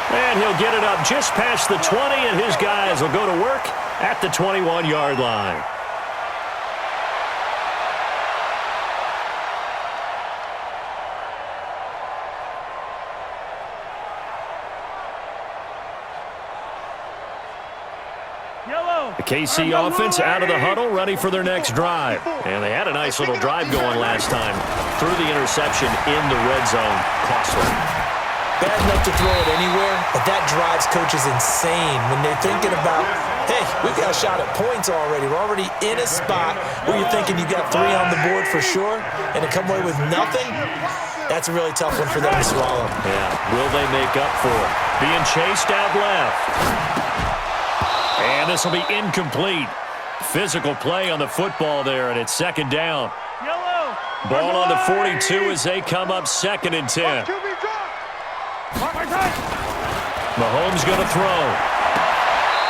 And he'll get it up just past the 20, and his guys will go to work at the 21-yard line. The KC offense out of the huddle, ready for their next drive. And they had a nice little drive going last time. Threw the interception in the red zone. Costly. Bad enough to throw it anywhere, but that drives coaches insane when they're thinking about, hey, we've got a shot at points already. We're already in a spot where you're thinking you got 3 on the board for sure, and to come away with nothing, that's a really tough one for them to swallow. Yeah, will they make up for it? Being chased out left. And this will be incomplete. Physical play on the football there, and it's second down. Ball on the 42 as they come up 2nd and 10. Mahomes going to throw.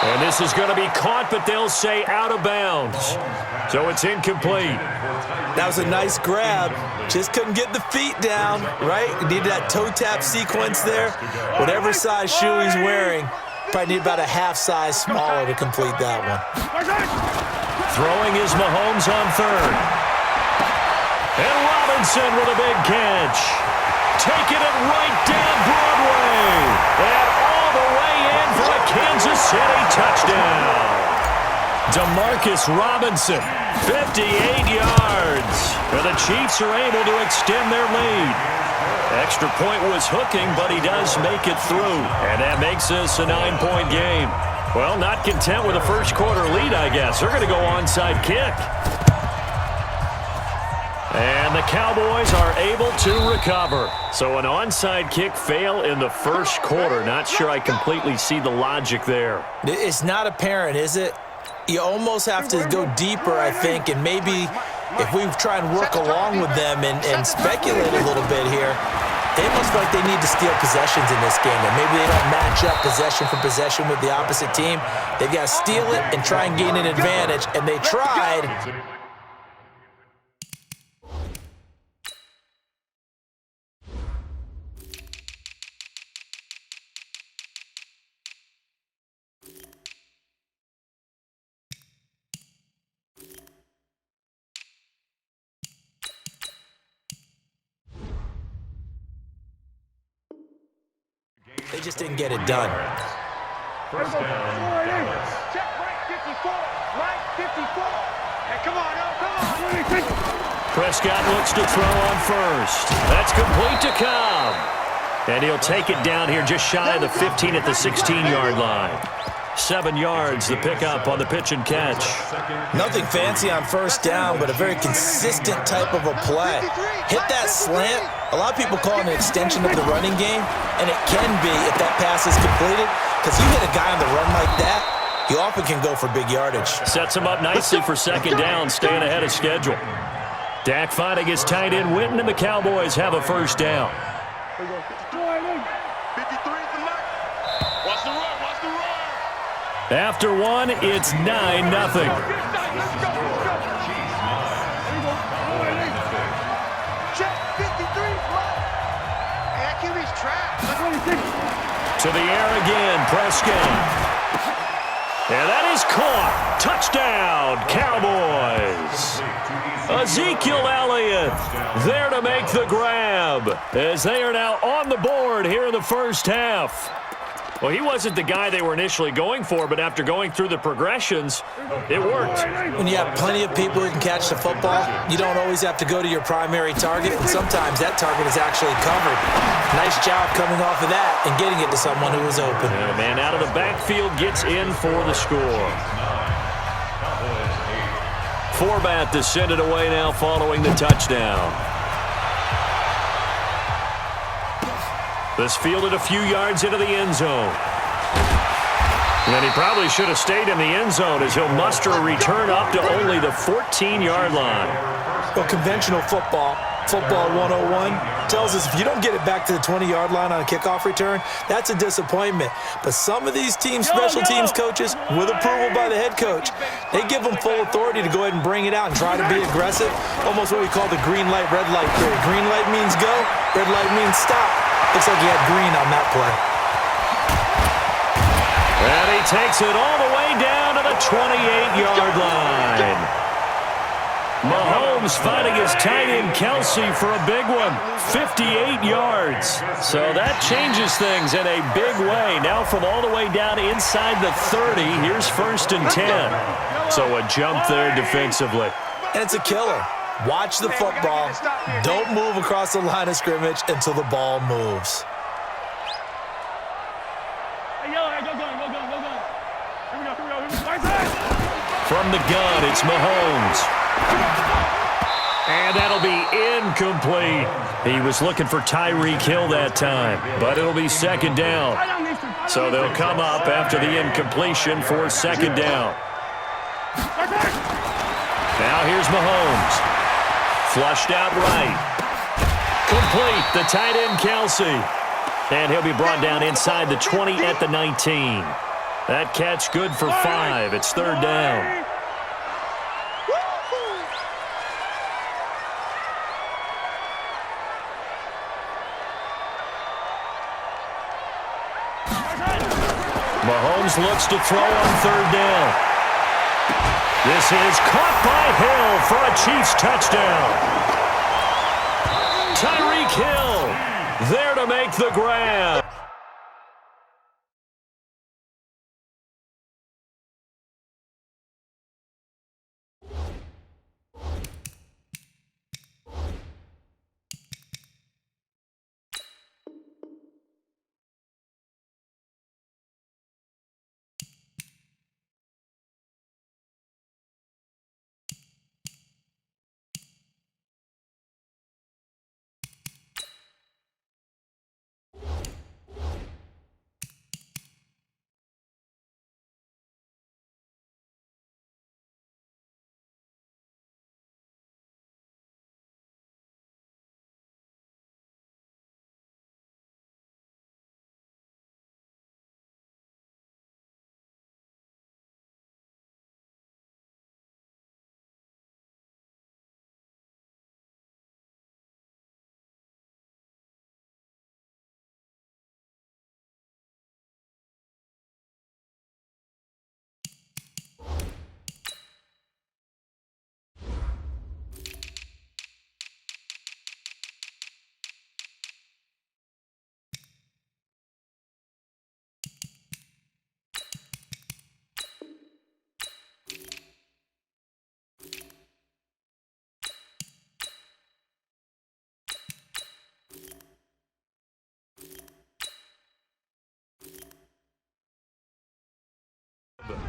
And this is going to be caught, but they'll say out of bounds. So it's incomplete. That was a nice grab. Just couldn't get the feet down, right? Needed that toe tap sequence there. Whatever size shoe he's wearing, probably need about a half size smaller to complete that one. Throwing is Mahomes on 3rd. And Robinson with a big catch. Taking it right down Broadway. And all the way in for a Kansas City touchdown. Demarcus Robinson, 58 yards. And the Chiefs are able to extend their lead. Extra point was hooking, but he does make it through. And that makes this a 9-point game. Well, not content with a first quarter lead, I guess. They're going to go onside kick. And the Cowboys are able to recover. So an onside kick fail in the first quarter. Not sure I completely see the logic there. It's not apparent, is it? You almost have to go deeper, I think, and maybe if we try and work along with them and speculate a little bit here, they must feel like they need to steal possessions in this game. And maybe they don't match up possession for possession with the opposite team. They've got to steal it and try and gain an advantage, and they tried. They just didn't get it done. First down, Dallas. Check right 54, right 54. Hey, come on, come on. Prescott looks to throw on 1st. That's complete to Cobb. And he'll take it down here just shy of the 15 at the 16-yard line. 7 yards, the pickup on the pitch and catch. Nothing fancy on first down, but a very consistent type of a play. Hit that slant. A lot of people call it an extension of the running game, and it can be if that pass is completed, because you hit a guy on the run like that, you often can go for big yardage. Sets him up nicely for second down, staying ahead of schedule. Dak fighting his tight end Witten, and the Cowboys have a first down. 53 is the mark. Watch the run, watch the run. After one, it's 9-0. To the air again, Prescott. And that is caught. Touchdown, Cowboys. Ezekiel Elliott there to make the grab as they are now on the board here in the first half. Well, he wasn't the guy they were initially going for, but after going through the progressions, it worked. When you have plenty of people who can catch the football, you don't always have to go to your primary target, and sometimes that target is actually covered. Nice job coming off of that and getting it to someone who was open. And a man out of the backfield gets in for the score. Forbat to send it away now following the touchdown. This fielded a few yards into the end zone. And he probably should have stayed in the end zone as he'll muster a return up to only the 14-yard line. Well, conventional football 101, tells us if you don't get it back to the 20-yard line on a kickoff return, that's a disappointment. But some of these teams, special teams coaches, with approval by the head coach, they give them full authority to go ahead and bring it out and try to be aggressive. Almost what we call the green light, red light theory. Green light means go, red light means stop. Looks like he had green on that play. takes it all the way down to the 28-yard line. Mahomes finding his tight end Kelsey for a big one, 58 yards. So that changes things in a big way. Now from all the way down inside the 30, here's 1st and 10. So a jump there defensively. And it's a killer. Watch the football. Don't move across the line of scrimmage until the ball moves. From the gun, it's Mahomes. And that'll be incomplete. He was looking for Tyreek Hill that time, but it'll be 2nd down. So they'll come up after the incompletion for 2nd down. Now here's Mahomes. Flushed out right. Complete, the tight end Kelsey. And he'll be brought down inside the 20 at the 19. That catch good for 5. It's 3rd down. Mahomes looks to throw on 3rd down. This is caught by Hill for a Chiefs touchdown. Tyreek Hill there to make the grab.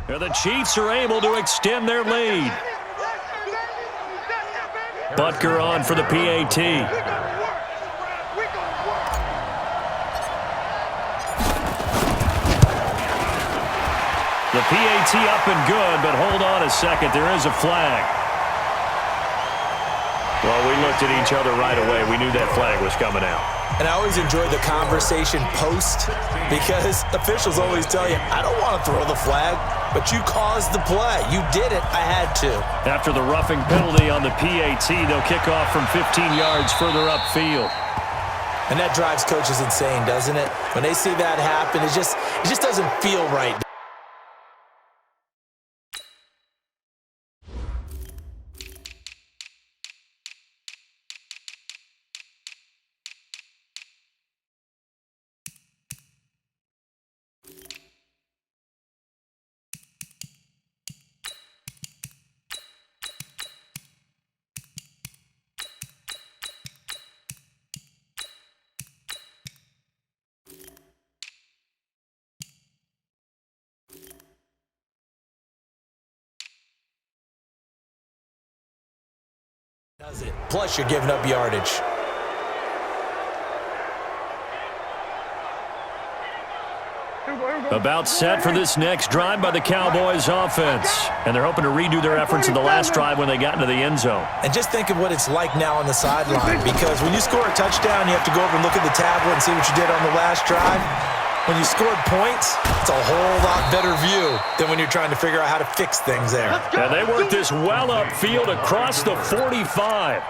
The Chiefs are able to extend their lead. Butker on for the PAT. The PAT up and good, but hold on a second. There is a flag. Well, we looked at each other right away. We knew that flag was coming out. And I always enjoy the conversation post because officials always tell you, I don't want to throw the flag, but you caused the play. You did it. I had to. After the roughing penalty on the PAT, they'll kick off from 15 yards further upfield. And that drives coaches insane, doesn't it? When they see that happen, it just doesn't feel right. Does it. Plus, you're giving up yardage. About set for this next drive by the Cowboys offense. And they're hoping to redo their efforts in the last drive when they got into the end zone. And just think of what it's like now on the sideline, because when you score a touchdown, you have to go over and look at the tablet and see what you did on the last drive. When you scored points, it's a whole lot better view than when you're trying to figure out how to fix things there. And they work this well upfield across the 45.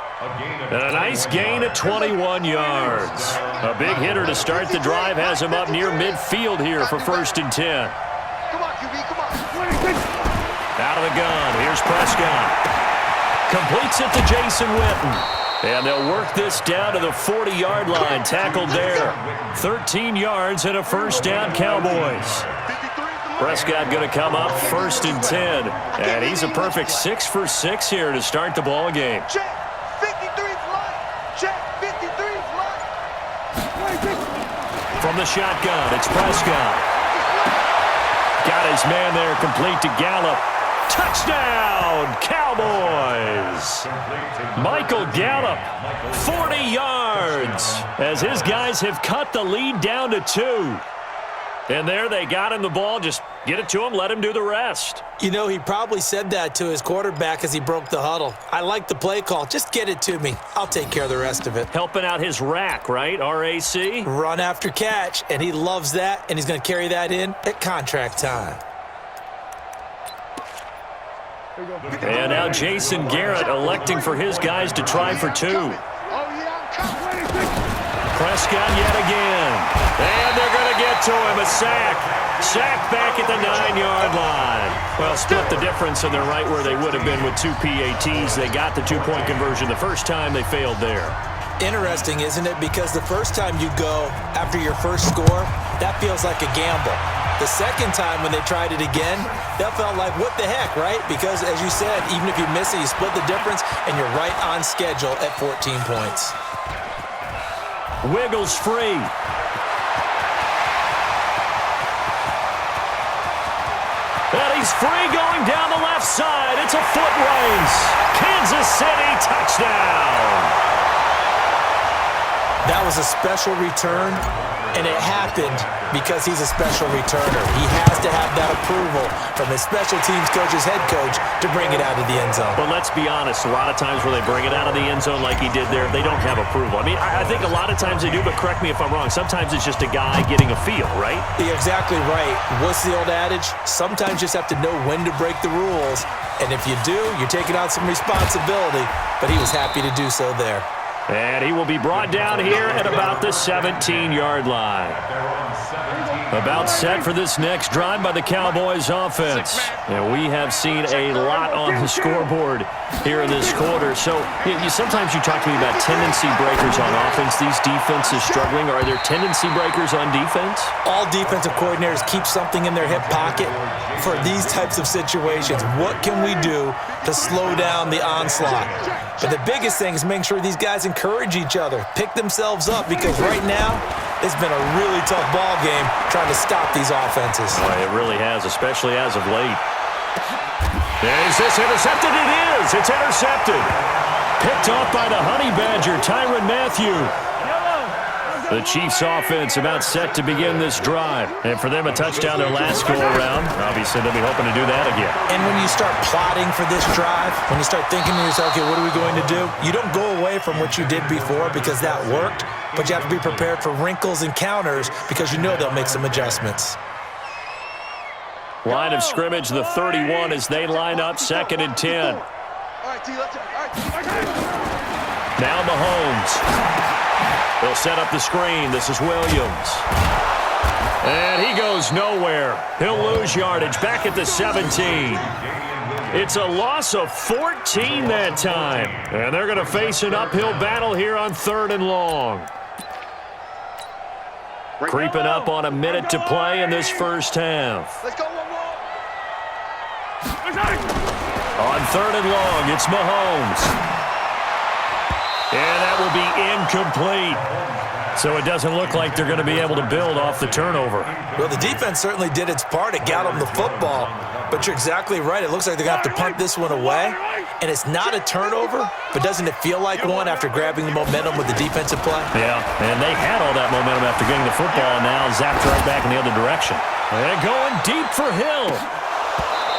And a nice gain of 21 yards. A big hitter to start the drive has him up near midfield here for 1st and 10. Come on, Out of the gun. Here's Prescott. Completes it to Jason Witten. And they'll work this down to the 40-yard line. Tackled there. 13 yards and a first down, Cowboys. Prescott going to come up 1st and 10. And he's a perfect 6 for 6 here to start the ball game. Check. 53's line. Check. 53's line. From the shotgun, it's Prescott. Got his man there, complete to Gallup. Touchdown, Cowboys! Michael Gallup, 40 yards, as his guys have cut the lead down to 2. And there they got him the ball. Just get it to him, let him do the rest. You know, he probably said that to his quarterback as he broke the huddle. I like the play call. Just get it to me. I'll take care of the rest of it. Helping out his rack, right? RAC? Run after catch, and he loves that, and he's going to carry that in at contract time. And now Jason Garrett electing for his guys to try for 2. Prescott yet again. And they're going to get to him. A sack. Sack back at the 9-yard line. Well, split the difference, and they're right where they would have been with 2 PATs. They got the 2-point conversion the first time. They failed there. Interesting, isn't it? Because the first time you go after your first score, that feels like a gamble. The second time when they tried it again, that felt like, what the heck, right? Because, as you said, even if you miss it, you split the difference, and you're right on schedule at 14 points. Wiggles free. And he's free going down the left side. It's a foot race. Kansas City touchdown. That was a special return, and it happened because he's a special returner. He has to have that approval from his special teams coach, his head coach, to bring it out of the end zone. But let's be honest, a lot of times where they bring it out of the end zone like he did there, they don't have approval. I mean, I think a lot of times they do, but correct me if I'm wrong. Sometimes it's just a guy getting a feel, right? You're exactly right. What's the old adage? Sometimes you just have to know when to break the rules, and if you do, you're taking on some responsibility, but he was happy to do so there. And he will be brought down here at about the 17-yard line. About set for this next drive by the Cowboys offense. And we have seen a lot on the scoreboard here in this quarter. So sometimes you talk to me about tendency breakers on offense. These defenses struggling. Are there tendency breakers on defense? All defensive coordinators keep something in their hip pocket for these types of situations. What can we do to slow down the onslaught? But the biggest thing is making sure these guys encourage each other, pick themselves up, because right now it's been a really tough ball game trying to stop these offenses. Well, it really has, especially as of late. Is this intercepted? It is. It's intercepted. Picked off by the Honey Badger, Tyrann Mathieu. The Chiefs offense about set to begin this drive. And for them, a touchdown their last go-around. Obviously, they'll be hoping to do that again. And when you start plotting for this drive, when you start thinking to yourself, okay, what are we going to do? You don't go away from what you did before because that worked, but you have to be prepared for wrinkles and counters because you know they'll make some adjustments. Line of scrimmage, the 31 as they line up, 2nd and 10. Now Mahomes. They'll set up the screen. This is Williams. And he goes nowhere. He'll lose yardage back at the 17. It's a loss of 14 that time. And they're going to face an uphill battle here on 3rd and long. Creeping up on a minute to play in this first half. Let's go one more. On 3rd and long, it's Mahomes. And that will be incomplete. So it doesn't look like they're going to be able to build off the turnover. Well, the defense certainly did its part. It got them the football. But you're exactly right. It looks like they're going to have to punt this one away. And it's not a turnover, but doesn't it feel like one after grabbing the momentum with the defensive play? Yeah, and they had all that momentum after getting the football, and now zapped right back in the other direction. And going deep for Hill.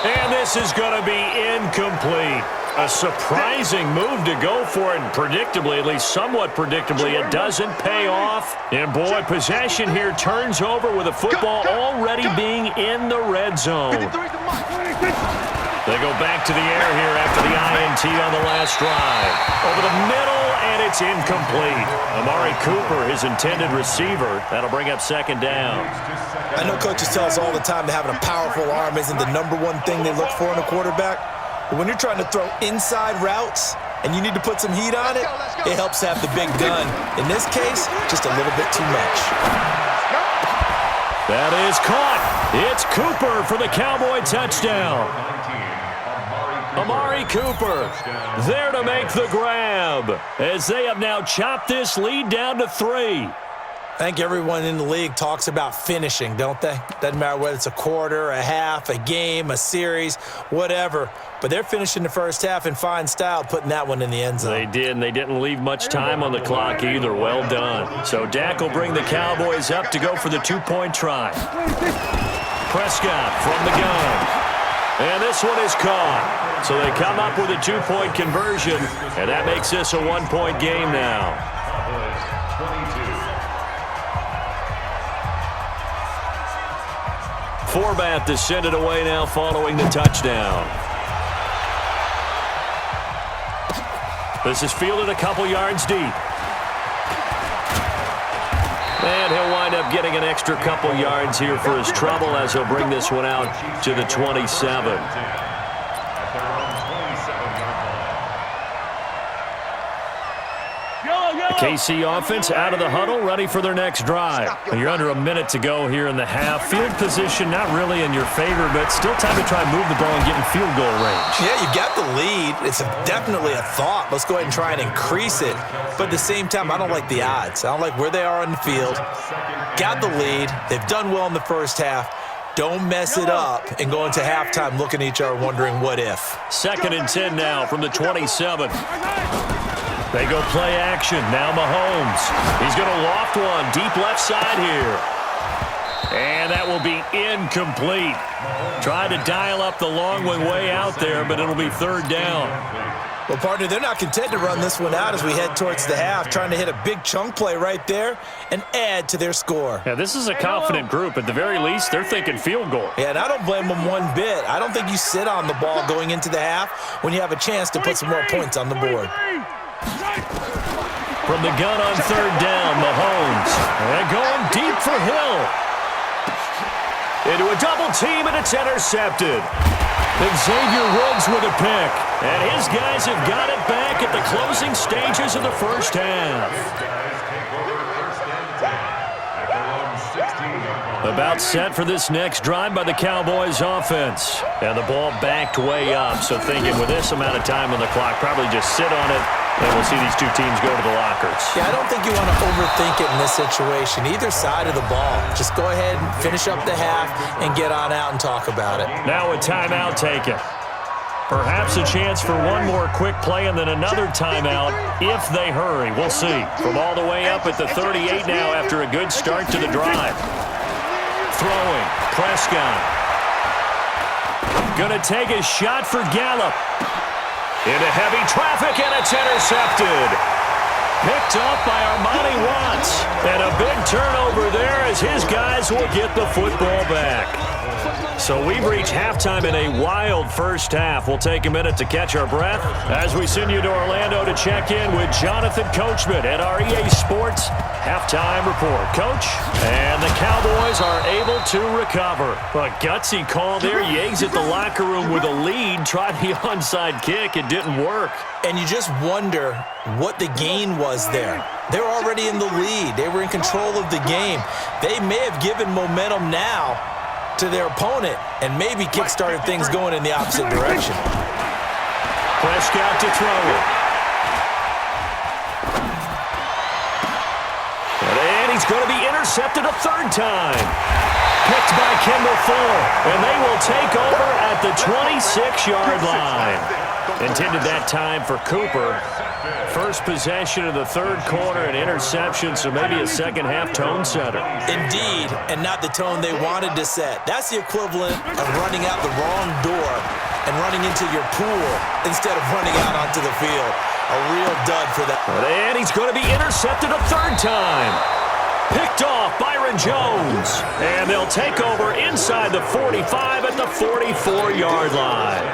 And this is going to be incomplete. A surprising move to go for it, and predictably, at least somewhat predictably, it doesn't pay off. And boy, possession here turns over with the football already being in the red zone. They go back to the air here after the INT on the last drive. Over the middle, And it's incomplete. Amari Cooper, his intended receiver. That'll bring up second down. I know coaches tell us all the time that having a powerful arm isn't the #1 thing they look for in a quarterback. But when you're trying to throw inside routes and you need to put some heat on it, it helps to have the big gun. In this case, just a little bit too much. That is caught. It's Cooper for the Cowboy touchdown. Amari Cooper there to make the grab as they have now chopped this lead down to 3. I think everyone in the league talks about finishing, don't they? Doesn't matter whether it's a quarter, a half, a game, a series, whatever. But they're finishing the first half in fine style, putting that one in the end zone. They did, and they didn't leave much time on the clock either. Well done. So Dak will bring the Cowboys up to go for the 2-point try. Prescott from the gun. And this one is caught. So they come up with a 2-point conversion, and that makes this a 1-point game now. Forbath to send it away now following the touchdown. This is fielded a couple yards deep. And he'll wind up getting an extra couple yards here for his trouble as he'll bring this one out to the 27. The KC offense out of the huddle, ready for their next drive. You're under a minute to go here in the half. Field position not really in your favor, but still time to try and move the ball and get in field goal range. Yeah, you got the lead. It's definitely a thought. Let's go ahead and try and increase it. But at the same time, I don't like the odds. I don't like where they are on the field. Got the lead. They've done well in the first half. Don't mess it up and go into halftime looking at each other wondering what if. 2nd and 10 now from the 27. They go play action. Now Mahomes. He's going to loft one deep left side here. And that will be incomplete. Tried to dial up the long one way out there, but it'll be 3rd down. Well, partner, they're not content to run this one out as we head towards the half, trying to hit a big chunk play right there and add to their score. Yeah, this is a confident group. At the very least, they're thinking field goal. Yeah, and I don't blame them one bit. I don't think you sit on the ball going into the half when you have a chance to put some more points on the board. From the gun on 3rd down, Mahomes. And going deep for Hill. Into a double team, and it's intercepted. Xavier Woods with a pick. And his guys have got it back at the closing stages of the first half. About set for this next drive by the Cowboys offense. And the ball backed way up, so thinking with this amount of time on the clock, probably just sit on it, and we'll see these two teams go to the lockers. Yeah, I don't think you want to overthink it in this situation, either side of the ball. Just go ahead and finish up the half and get on out and talk about it. Now a timeout taken. Perhaps a chance for one more quick play and then another timeout if they hurry. We'll see. From all the way up at the 38 now after a good start to the drive. Throwing. Prescott. Going to take a shot for Gallup. Into heavy traffic, and it's intercepted. Picked off by Armani Watts. And a big turnover there as his guys will get the football back. So we've reached halftime in a wild first half. We'll take a minute to catch our breath as we send you to Orlando to check in with Jonathan Coachman at our EA Sports Halftime Report. Coach, and the Cowboys are able to recover. A gutsy call there. You exit the locker room with a lead. Tried the onside kick. It didn't work. And you just wonder what the gain was there. They were already in the lead. They were in control of the game. They may have given momentum now to their opponent and maybe kick-started things going in the opposite direction. Prescott to throw it. And he's going to be intercepted a 3rd time. Picked by Kendall Fuller. And they will take over at the 26-yard line. Intended that time for Cooper. First possession of the 3rd quarter, an interception, so maybe a second-half tone setter. Indeed, and not the tone they wanted to set. That's the equivalent of running out the wrong door and running into your pool instead of running out onto the field. A real dud for that. And he's going to be intercepted a 3rd time. Picked off Byron Jones. And they'll take over inside the 45 at the 44-yard line.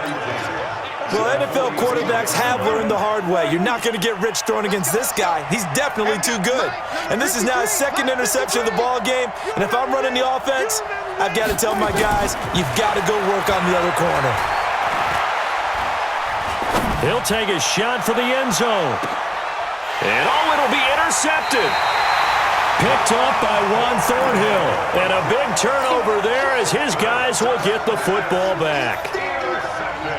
Well, NFL quarterbacks have learned the hard way. You're not going to get rich throwing against this guy. He's definitely too good. And this is now his second interception of the ball game. And if I'm running the offense, I've got to tell my guys, you've got to go work on the other corner. He'll take a shot for the end zone. And it'll be intercepted. Picked up by Juan Thornhill. And a big turnover there as his guys will get the football back.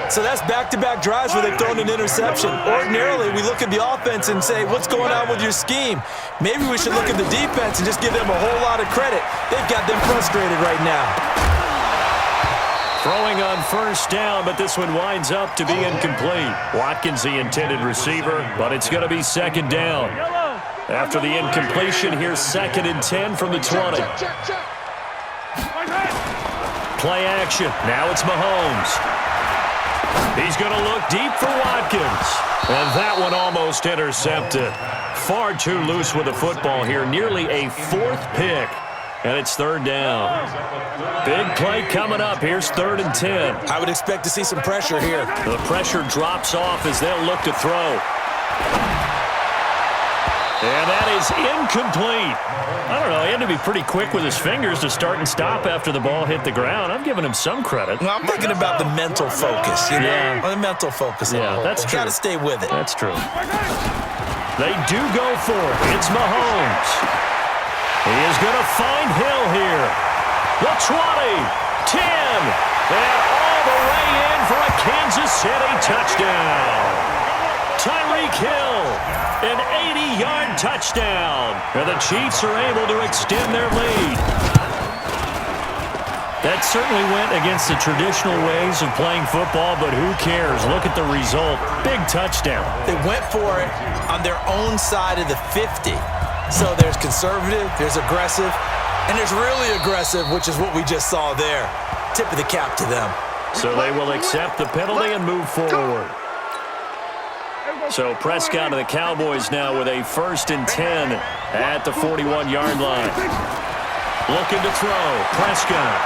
So that's back-to-back drives where they've thrown an interception. Ordinarily, we look at the offense and say, what's going on with your scheme? Maybe we should look at the defense and just give them a whole lot of credit. They've got them frustrated right now. Throwing on first down, but this one winds up to be incomplete. Watkins the intended receiver, but it's going to be second down. After the incompletion, here's 2nd and 10 from the 20. Play action. Now it's Mahomes. He's going to look deep for Watkins. And that one almost intercepted. Far too loose with the football here. Nearly a 4th pick. And it's 3rd down. Big play coming up. Here's 3rd and 10. I would expect to see some pressure here. The pressure drops off as they'll look to throw. And that is incomplete. I don't know. He had to be pretty quick with his fingers to start and stop after the ball hit the ground. I'm giving him some credit. Well, I'm thinking about the mental focus, you know? Yeah. The mental focus. Yeah, that's true. Got to stay with it. That's true. They do go for it. It's Mahomes. He is going to find Hill here. The 20, 10, and all the way in for a Kansas City touchdown. Tyreek Hill, an 80-yard touchdown. And the Chiefs are able to extend their lead. That certainly went against the traditional ways of playing football, but who cares? Look at the result. Big touchdown. They went for it on their own side of the 50. So there's conservative, there's aggressive, and there's really aggressive, which is what we just saw there. Tip of the cap to them. So they will accept the penalty and move forward. So Prescott and the Cowboys now with a 1st and 10 at the 41-yard line. Looking to throw. Prescott.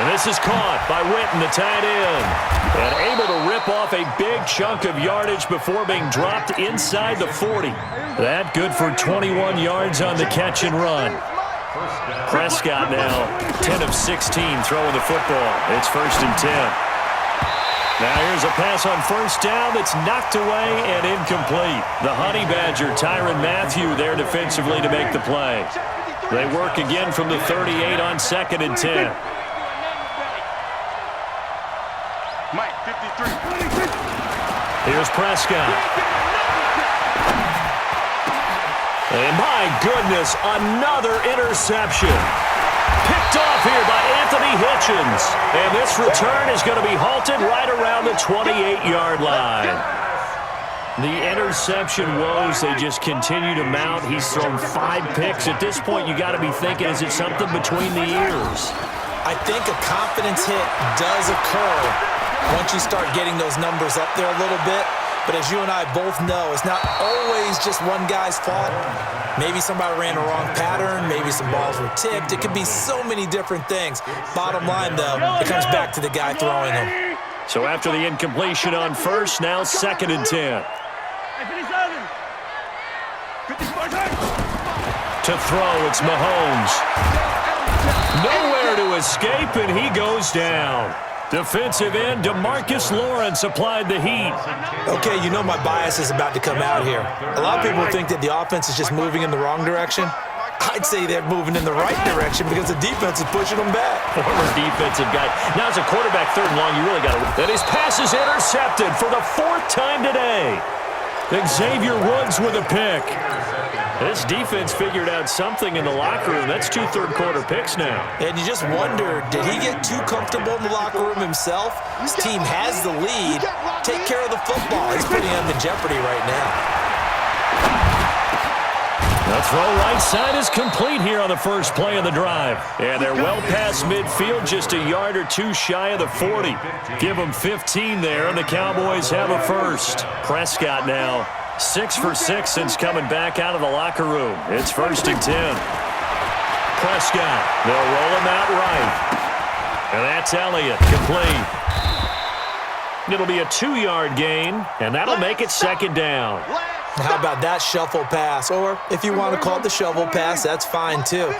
And this is caught by Witten, the tight end. And able to rip off a big chunk of yardage before being dropped inside the 40. That good for 21 yards on the catch and run. Prescott now 10 of 16 throwing the football. It's 1st and 10. Now here's a pass on first down that's knocked away and incomplete. The Honey Badger, Tyrann Mathieu, there defensively to make the play. They work again from the 38 on 2nd and 10. Mike, 53. Here's Prescott. And my goodness, another interception. Picked off here by Anthony Hitchens. And this return is going to be halted right around the 28-yard line. The interception woes, they just continue to mount. He's thrown 5 picks. At this point, you got to be thinking, is it something between the ears? I think a confidence hit does occur once you start getting those numbers up there a little bit. But as you and I both know, it's not always just one guy's fault. Maybe somebody ran a wrong pattern. Maybe some balls were tipped. It could be so many different things. Bottom line, though, it comes back to the guy throwing them. So after the incompletion on first, now 2nd and 10. To throw, it's Mahomes. Nowhere to escape, and he goes down. Defensive end DeMarcus Lawrence applied the heat. Okay, you know my bias is about to come out here. A lot of people think that the offense is just moving in the wrong direction. I'd say they're moving in the right direction because the defense is pushing them back. Former defensive guy. Now as a quarterback 3rd and long, you really got to... And his pass is intercepted for the 4th time today. Xavier Woods with a pick. This defense figured out something in the locker room. That's 2 third-quarter picks now. And you just wonder, did he get too comfortable in the locker room himself? His team has the lead. Take care of the football. He's putting them in jeopardy right now. The throw right side is complete here on the first play of the drive. And they're well past midfield, just a yard or 2 shy of the 40. Give them 15 there, and the Cowboys have a first. Prescott now 6 for 6 since coming back out of the locker room. It's 1st and 10. Prescott, they'll roll him out right. And that's Elliott, complete. It'll be a 2-yard gain, and that'll make it second down. How about that shuffle pass? Or if you want to call it the shovel pass, that's fine too.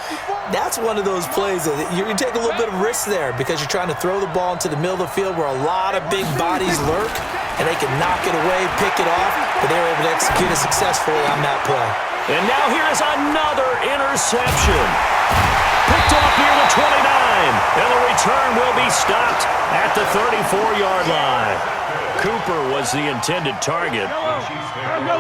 That's one of those plays that you take a little bit of risk there because you're trying to throw the ball into the middle of the field where a lot of big bodies lurk, and they can knock it away, pick it off, but they were able to execute it successfully on that play. And now here is another interception. Picked off near the 29, and the return will be stopped at the 34-yard line. Cooper was the intended target.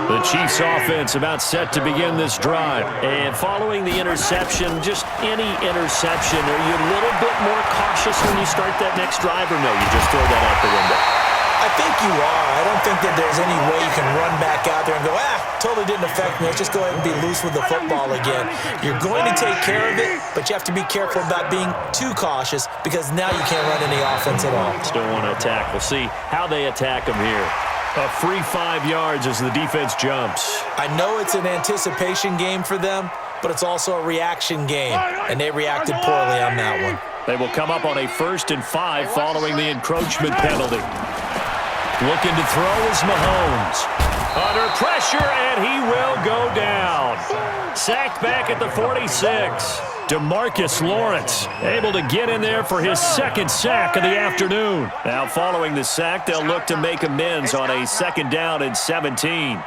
The Chiefs offense about set to begin this drive. And following the interception, just any interception, are you a little bit more cautious when you start that next drive, or no, you just throw that out the window? I think you are. I don't think that there's any way you can run back out there and go, totally didn't affect me. Let's just go ahead and be loose with the football again. You're going to take care of it, but you have to be careful about being too cautious because now you can't run any offense at all. Still want to attack. We'll see how they attack them here. A free 5 yards as the defense jumps. I know it's an anticipation game for them, but it's also a reaction game, and they reacted poorly on that one. They will come up on a 1st and 5 following the encroachment penalty. Looking to throw is Mahomes. Under pressure, and he will go down. Sacked back at the 46. DeMarcus Lawrence able to get in there for his 2nd sack of the afternoon. Now following the sack, they'll look to make amends on a 2nd down and 17.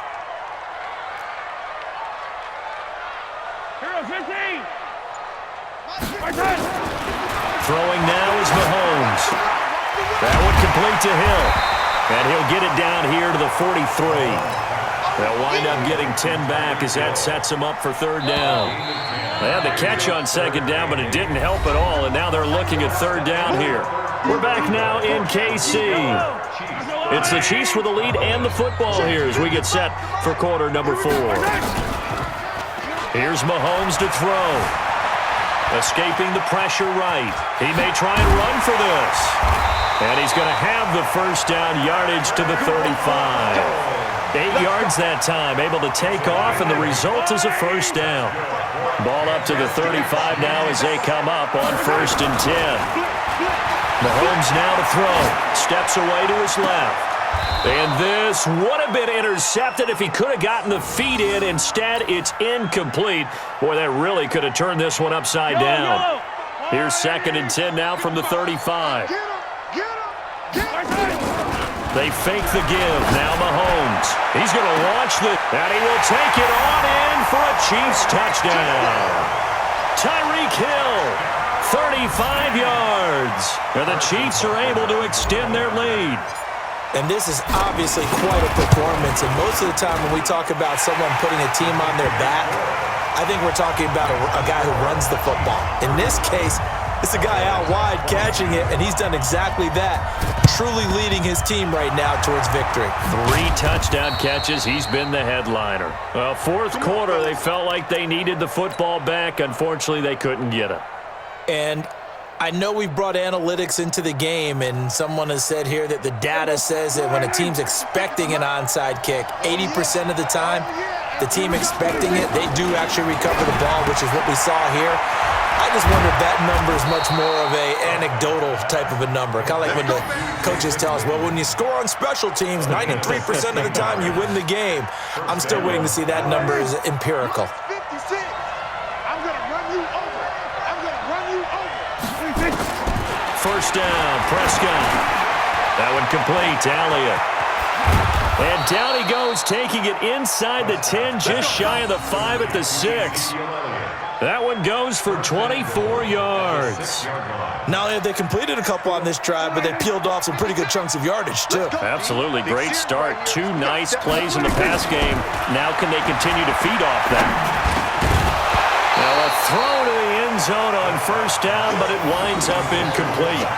Throwing now is Mahomes. That one complete to Hill. And he'll get it down here to the 43. They'll wind up getting 10 back as that sets them up for 3rd down. They had the catch on 2nd down, but it didn't help at all, and now they're looking at 3rd down here. We're back now in KC. It's the Chiefs with the lead and the football here as we get set for quarter number 4. Here's Mahomes to throw. Escaping the pressure right. He may try and run for this. And he's going to have the 1st down yardage to the 35. 8 yards that time, able to take off, and the result is a 1st down. Ball up to the 35 now as they come up on 1st and 10. Mahomes now to throw. Steps away to his left. And this would have been intercepted if he could have gotten the feet in. Instead, it's incomplete. Boy, that really could have turned this one upside down. Here's 2nd and 10 now from the 35. They fake the give. Now Mahomes. He's going to launch and he will take it on in for a Chiefs touchdown. Tyreek Hill, 35 yards. And the Chiefs are able to extend their lead. And this is obviously quite a performance. And most of the time when we talk about someone putting a team on their back, I think we're talking about a guy who runs the football. In this case, it's a guy out wide catching it, and he's done exactly that, truly leading his team right now towards victory. 3 touchdown catches. He's been the headliner. Well, 4th quarter, they felt like they needed the football back. Unfortunately, they couldn't get it. And I know we've brought analytics into the game, and someone has said here that the data says that when a team's expecting an onside kick, 80% of the time, the team expecting it, they do actually recover the ball, which is what we saw here. I just wonder if that number is much more of a anecdotal type of a number. Kind of like when the coaches tell us, well, when you score on special teams, 93% of the time you win the game. I'm still waiting to see that number is empirical. I'm going to run you over. I'm going to run you over. 1st down, Prescott. That one complete to Elliott. And down he goes, taking it inside the 10, just shy of the 5 at the 6. That one goes for 24 yards. Not only have they completed a couple on this drive, but they peeled off some pretty good chunks of yardage, too. Absolutely. Great start. 2 nice plays in the pass game. Now can they continue to feed off that? Now a throw to the end zone on 1st down, but it winds up incomplete.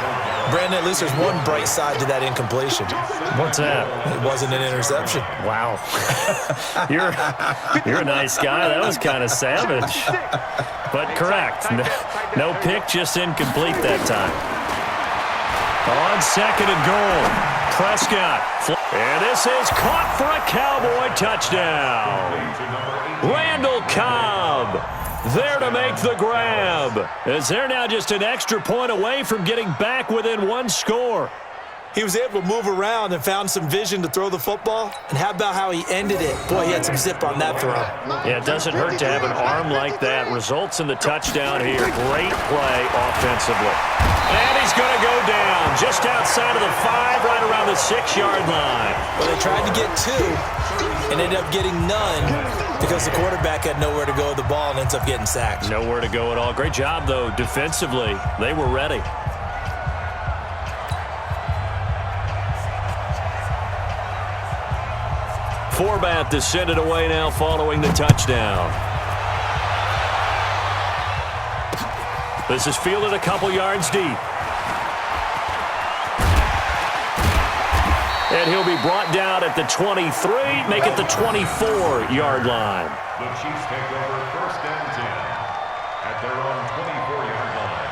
Brandon, at least there's one bright side to that incompletion. What's that? It wasn't an interception. Wow. You're a nice guy. That was kind of savage. But correct. No pick, just incomplete that time. On 2nd and goal, Prescott. And this is caught for a Cowboy touchdown. Randall Cobb there to make the grab, as they're now just an extra point away from getting back within 1 score. He was able to move around and found some vision to throw the football. And how about how he ended it? Boy, he had some zip on that throw. Yeah, it doesn't hurt to have an arm like that. Results in the touchdown here. Great play offensively. And he's going to go down just outside of the 5, right around the 6-yard line. Well, they tried to get 2 and ended up getting none because the quarterback had nowhere to go with the ball and ends up getting sacked. Nowhere to go at all. Great job, though, defensively. They were ready. Forbath to send it away now following the touchdown. This is fielded a couple yards deep. And he'll be brought down at the 23, make it the 24-yard line. The Chiefs take over 1st and 10 at their own 24-yard line.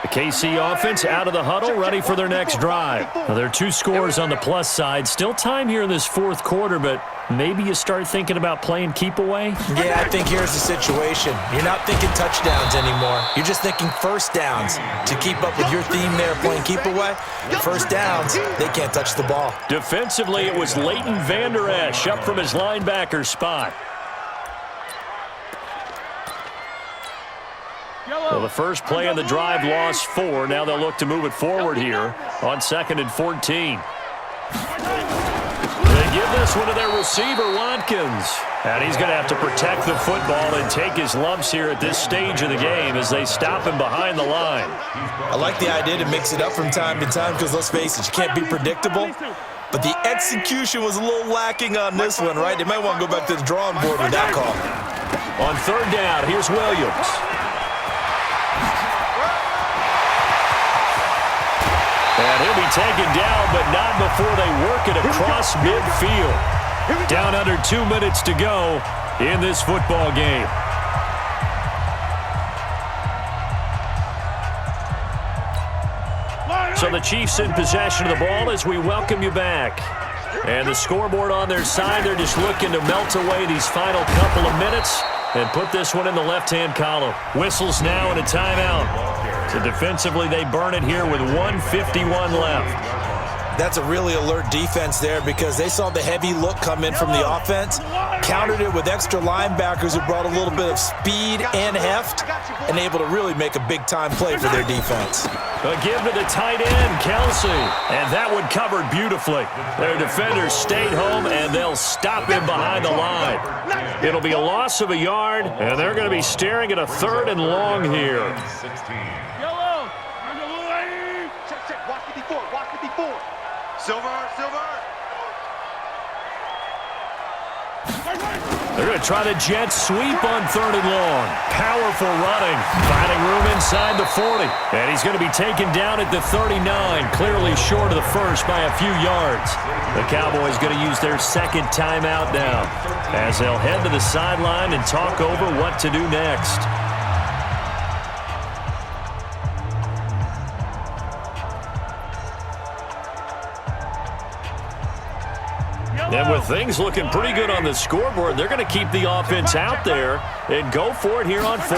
The KC offense out of the huddle, ready for their next drive. Now, there are 2 scores on the plus side. Still time here in this 4th quarter, but maybe you start thinking about playing keep away? Yeah, I think here's the situation. You're not thinking touchdowns anymore. You're just thinking first downs. To keep up with your theme there, playing keep away, first downs, they can't touch the ball. Defensively, it was Leighton Vander Esch up from his linebacker spot. Well, the first play of the drive lost 4. Now they'll look to move it forward here on 2nd and 14. They give this one to their receiver, Watkins. And he's going to have to protect the football and take his lumps here at this stage of the game as they stop him behind the line. I like the idea to mix it up from time to time because, let's face it, you can't be predictable. But the execution was a little lacking on this one, right? They might want to go back to the drawing board with that call. On 3rd down, here's Williams. And he'll be taken down, but not before they work it across midfield. Down under 2 minutes to go in this football game. So the Chiefs in possession of the ball as we welcome you back. And the scoreboard on their side, they're just looking to melt away these final couple of minutes and put this one in the left-hand column. Whistles now and a timeout. So defensively, they burn it here with 1:51 left. That's a really alert defense there because they saw the heavy look come in from the offense, countered it with extra linebackers who brought a little bit of speed and heft, and able to really make a big-time play for their defense. A give to the tight end, Kelsey, and that one covered beautifully. Their defenders stayed home, and they'll stop him behind the line. It'll be a loss of a yard, and they're going to be staring at a 3rd and long here. 16. Check. Watch 54. Watch 54. Silver. They're going to try the jet sweep on 3rd and long. Powerful running. Finding room inside the 40. And he's going to be taken down at the 39, clearly short of the first by a few yards. The Cowboys going to use their 2nd timeout now as they'll head to the sideline and talk over what to do next. And with things looking pretty good on the scoreboard, they're going to keep the offense out there and go for it here on 4th.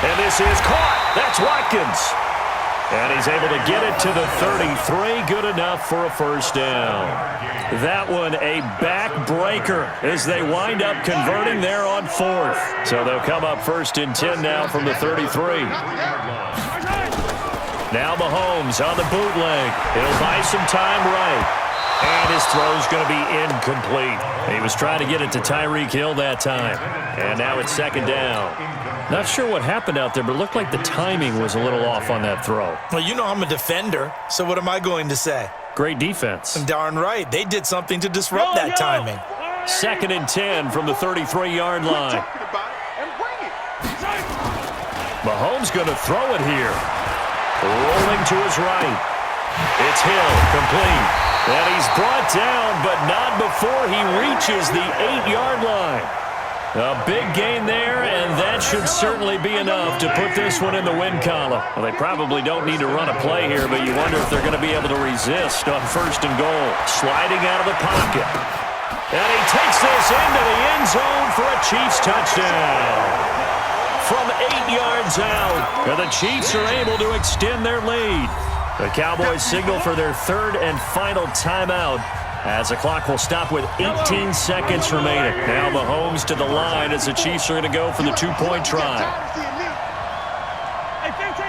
And this is caught. That's Watkins. And he's able to get it to the 33. Good enough for a first down. That one a backbreaker as they wind up converting there on 4th. So they'll come up 1st and 10 now from the 33. Now Mahomes on the bootleg. He'll buy some time right. And his throw's going to be incomplete. He was trying to get it to Tyreek Hill that time. And now it's 2nd down. Not sure what happened out there, but it looked like the timing was a little off on that throw. Well, you know I'm a defender, so what am I going to say? Great defense. Darn right. They did something to disrupt that timing. 2nd and 10 from the 33-yard line. Mahomes going to throw it here. Rolling to his right. It's Hill, complete. And he's brought down, but not before he reaches the 8-yard line. A big gain there, and that should certainly be enough to put this one in the win column. Well, they probably don't need to run a play here, but you wonder if they're going to be able to resist on 1st and goal. Sliding out of the pocket. And he takes this into the end zone for a Chiefs touchdown. from 8 yards out. And the Chiefs are able to extend their lead. The Cowboys signal for their third and final timeout as the clock will stop with 18 seconds remaining. Now Mahomes to the line as the Chiefs are going to go for the two-point try. Hey, 15.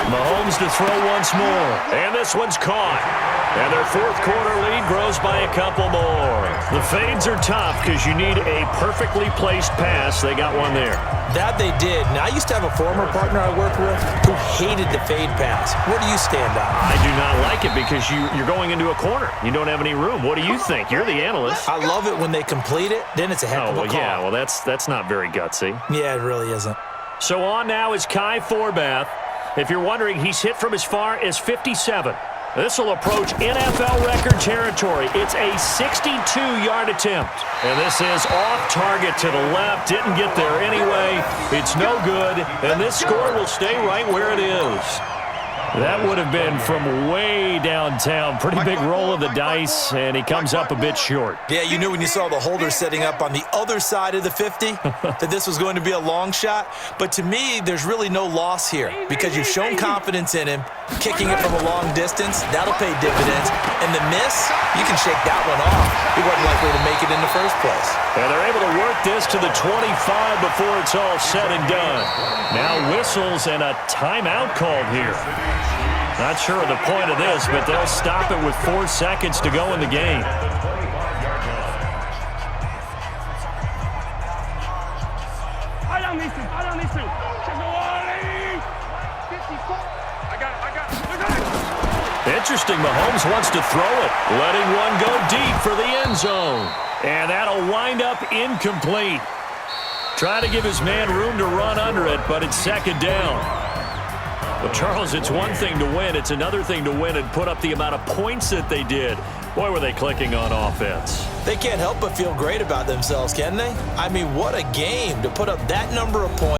Mahomes to throw once more. And this one's caught. And their fourth quarter lead grows by a couple more. The fades are tough because you need a perfectly placed pass. They got one there. That they did. Now, I used to have a former partner I worked with who hated the fade pass. Where do you stand on it? I do not like it because you're going into a corner. You don't have any room. What do you think? You're the analyst. I love it when they complete it. Then it's a heck of a call. Yeah, well, that's not very gutsy. Yeah, it really isn't. So on now is Kai Forbath. If you're wondering, he's hit from as far as 57. This will approach NFL record territory. It's a 62-yard attempt. And this is off target to the left. Didn't get there anyway. It's no good. And this score will stay right where it is. That would have been from way downtown. Pretty big roll of the dice, and he comes up a bit short. Yeah, you knew when you saw the holder setting up on the other side of the 50 that this was going to be a long shot. But to me, there's really no loss here because you've shown confidence in him. Kicking it from a long distance, that'll pay dividends. And the miss, you can shake that one off. He wasn't likely to make it in the first place. And they're able to work this to the 25 before it's all said and done. Now whistles and a timeout called here. Not sure of the point of this, but they'll stop it with 4 seconds to go in the game. I don't need to. Check the wall. 54. I got it. Interesting, Mahomes wants to throw it, letting one go deep for the end zone. And that'll wind up incomplete. Trying to give his man room to run under it, but it's second down. Well, Charles, it's one thing to win. It's another thing to win and put up the amount of points that they did. Boy, were they clicking on offense. They can't help but feel great about themselves, can they? I mean, what a game to put up that number of points.